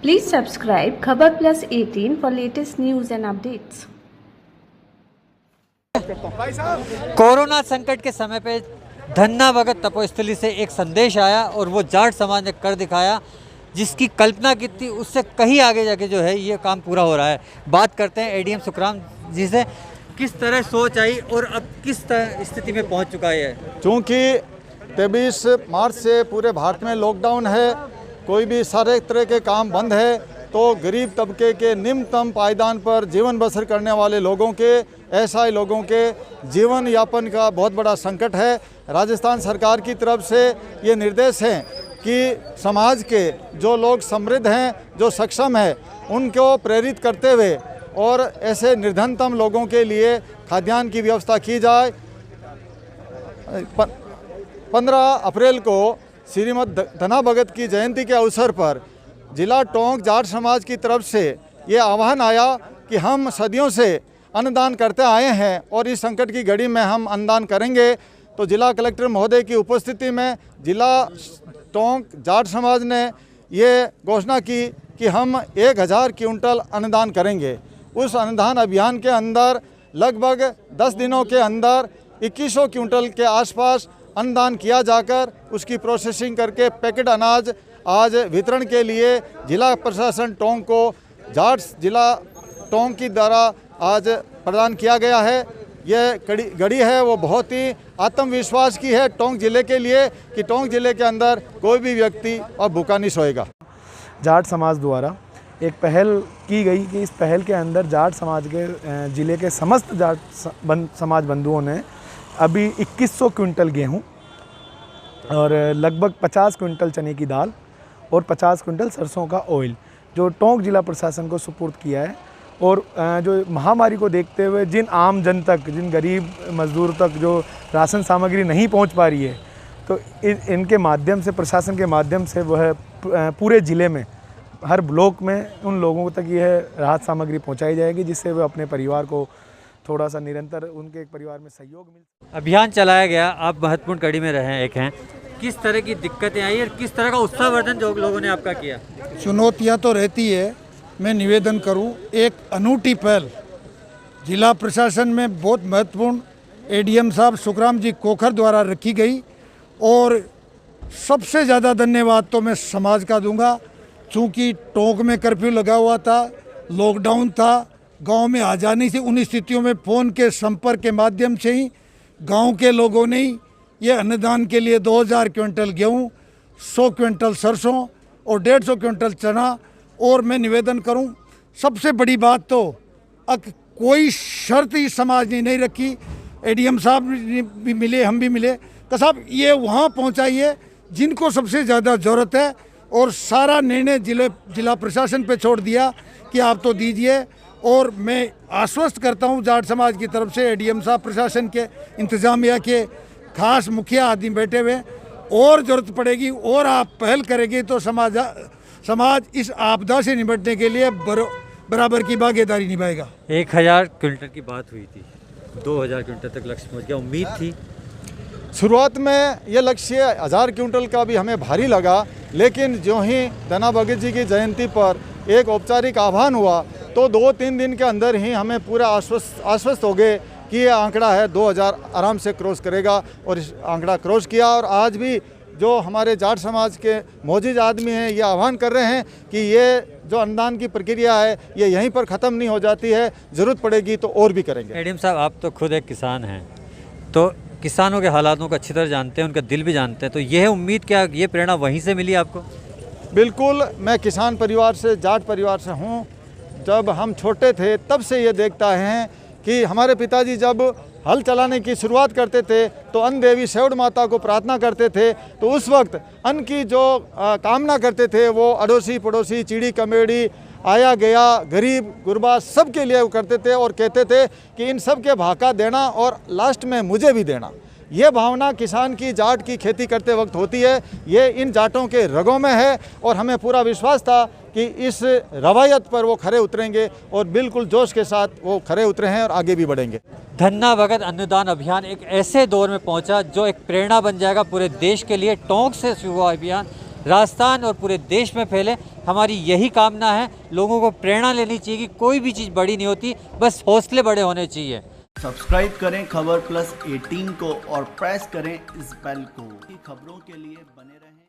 Please subscribe Khabar Plus 18 for latest news and updates. Corona संकट के समय पे धन्ना भगत तपोस्थली से एक संदेश आया और वो जाट समाज ने कर दिखाया, जिसकी कल्पना की थी उससे कहीं आगे जाके जो है ये काम पूरा हो रहा है। बात करते हैं एडीएम सुखराम जी से, किस तरह सोच आई और अब किस तरह स्थिति में पहुंच चुका है। चूँकि 23 मार्च से पूरे भारत में लॉकडाउन है, कोई भी सारे तरह के काम बंद है, तो गरीब तबके के निम्नतम पायदान पर जीवन बसर करने वाले लोगों के, ऐसा लोगों के जीवन यापन का बहुत बड़ा संकट है। राजस्थान सरकार की तरफ से ये निर्देश हैं कि समाज के जो लोग समृद्ध हैं, जो सक्षम हैं, उनको प्रेरित करते हुए और ऐसे निर्धनतम लोगों के लिए खाद्यान्न की व्यवस्था की जाए। 15 अप्रैल को श्रीमद धन्ना भगत की जयंती के अवसर पर जिला टोंक जाट समाज की तरफ से ये आह्वान आया कि हम सदियों से अन्नदान करते आए हैं और इस संकट की घड़ी में हम अन्नदान करेंगे। तो जिला कलेक्टर महोदय की उपस्थिति में जिला टोंक जाट समाज ने ये घोषणा की कि हम 1000 क्विंटल अन्नदान करेंगे। उस अन्नदान अभियान के अंदर लगभग 10 दिनों के अंदर 2100 क्विंटल के आसपास अन्नदान किया जाकर उसकी प्रोसेसिंग करके पैकेट अनाज आज वितरण के लिए जिला प्रशासन टोंक को जाट जिला टोंक की द्वारा आज प्रदान किया गया है। यह घड़ी है वो बहुत ही आत्मविश्वास की है टोंक जिले के लिए कि टोंक जिले के अंदर कोई भी व्यक्ति अब भूखा नहीं सोएगा। जाट समाज द्वारा एक पहल की गई कि इस पहल के अंदर जाट समाज के ज़िले के समस्त जाट समाज बंधुओं ने अभी 2100 क्विंटल गेहूं और लगभग 50 क्विंटल चने की दाल और 50 क्विंटल सरसों का ऑयल जो टोंक जिला प्रशासन को सुपुर्द किया है। और जो महामारी को देखते हुए जिन आम जन तक, जिन गरीब मजदूर तक जो राशन सामग्री नहीं पहुंच पा रही है, तो इनके माध्यम से, प्रशासन के माध्यम से वह पूरे ज़िले में हर ब्लॉक में उन लोगों तक यह राहत सामग्री पहुंचाई जाएगी, जिससे वे अपने परिवार को थोड़ा सा निरंतर उनके परिवार में सहयोग मिल। अभियान चलाया गया, आप महत्वपूर्ण कड़ी में रहे एक हैं, किस तरह की दिक्कतें आई और किस तरह का उत्साहवर्धन जो लोगों ने आपका किया? चुनौतियां तो रहती है। मैं निवेदन करूं, एक अनूठी पहल जिला प्रशासन में बहुत महत्वपूर्ण एडीएम साहब सुखराम जी कोखर द्वारा रखी गई और सबसे ज़्यादा धन्यवाद तो मैं समाज का दूंगा। चूँकि टोंक में कर्फ्यू लगा हुआ था, लॉकडाउन था, गांव में आ जाने से उन स्थितियों में फ़ोन के संपर्क के माध्यम से ही गांव के लोगों ने ये अन्नदान के लिए 2000 क्विंटल गेहूं, 100 क्विंटल सरसों और 150 क्विंटल चना। और मैं निवेदन करूं, सबसे बड़ी बात तो कोई शर्त ही समाज ने नहीं रखी। एडीएम साहब भी मिले, हम भी मिले, तो साहब ये वहाँ पहुँचाइए जिनको सबसे ज़्यादा ज़रूरत है, और सारा निर्णय जिला प्रशासन पे छोड़ दिया कि आप तो दीजिए। और मैं आश्वस्त करता हूँ जाट समाज की तरफ से, एडीएम साहब, प्रशासन के, इंतजामिया के खास मुखिया आदि बैठे हुए, और ज़रूरत पड़ेगी और आप पहल करेंगे तो समाज इस आपदा से निपटने के लिए बराबर की भागीदारी निभाएगा। 1000 क्विंटल की बात हुई थी, 2000 क्विंटल तक लक्ष्य पहुँच गया। उम्मीद थी शुरुआत में ये लक्ष्य 1000 क्विंटल का भी हमें भारी लगा, लेकिन जो ही धन्ना भगत जी की जयंती पर एक औपचारिक आह्वान हुआ तो 2-3 दिन के अंदर ही हमें पूरा आश्वस्त हो गए कि ये आंकड़ा है 2000 आराम से क्रॉस करेगा, और इस आंकड़ा क्रॉस किया। और आज भी जो हमारे जाट समाज के मौजूद आदमी हैं ये आह्वान कर रहे हैं कि ये जो अन्नदान की प्रक्रिया है ये यहीं पर ख़त्म नहीं हो जाती है, ज़रूरत पड़ेगी तो और भी करेंगे। एडीएम साहब, आप तो खुद एक किसान हैं, तो किसानों के हालातों को अच्छी तरह जानते हैं, उनका दिल भी जानते हैं, तो यह उम्मीद, क्या ये प्रेरणा वहीं से मिली आपको? बिल्कुल, मैं किसान परिवार से, जाट परिवार से हूँ। जब हम छोटे थे तब से ये देखता हैं कि हमारे पिताजी जब हल चलाने की शुरुआत करते थे तो अन्न देवी सेवड़ माता को प्रार्थना करते थे, तो उस वक्त अन्न की जो कामना करते थे वो अड़ोसी पड़ोसी, चिड़ी कमेड़ी, आया गया, गरीब गुरबा सबके लिए वो करते थे और कहते थे कि इन सब के भाका देना और लास्ट में मुझे भी देना। ये भावना किसान की, जाट की खेती करते वक्त होती है, ये इन जाटों के रगों में है, और हमें पूरा विश्वास था कि इस रवायत पर वो खरे उतरेंगे, और बिल्कुल जोश के साथ वो खरे उतरे हैं और आगे भी बढ़ेंगे। धन्ना भगत अन्नदान अभियान एक ऐसे दौर में पहुंचा जो एक प्रेरणा बन जाएगा पूरे देश के लिए। टोंक से शुरू हुआ अभियान राजस्थान और पूरे देश में फैले। हमारी यही कामना है। लोगों को प्रेरणा लेनी चाहिए कि कोई भी चीज़ बड़ी नहीं होती, बस हौसले बड़े होने चाहिए। सब्सक्राइब करें खबर प्लस 18 को और प्रेस करें इस बेल को। खबरों के लिए बने रहें।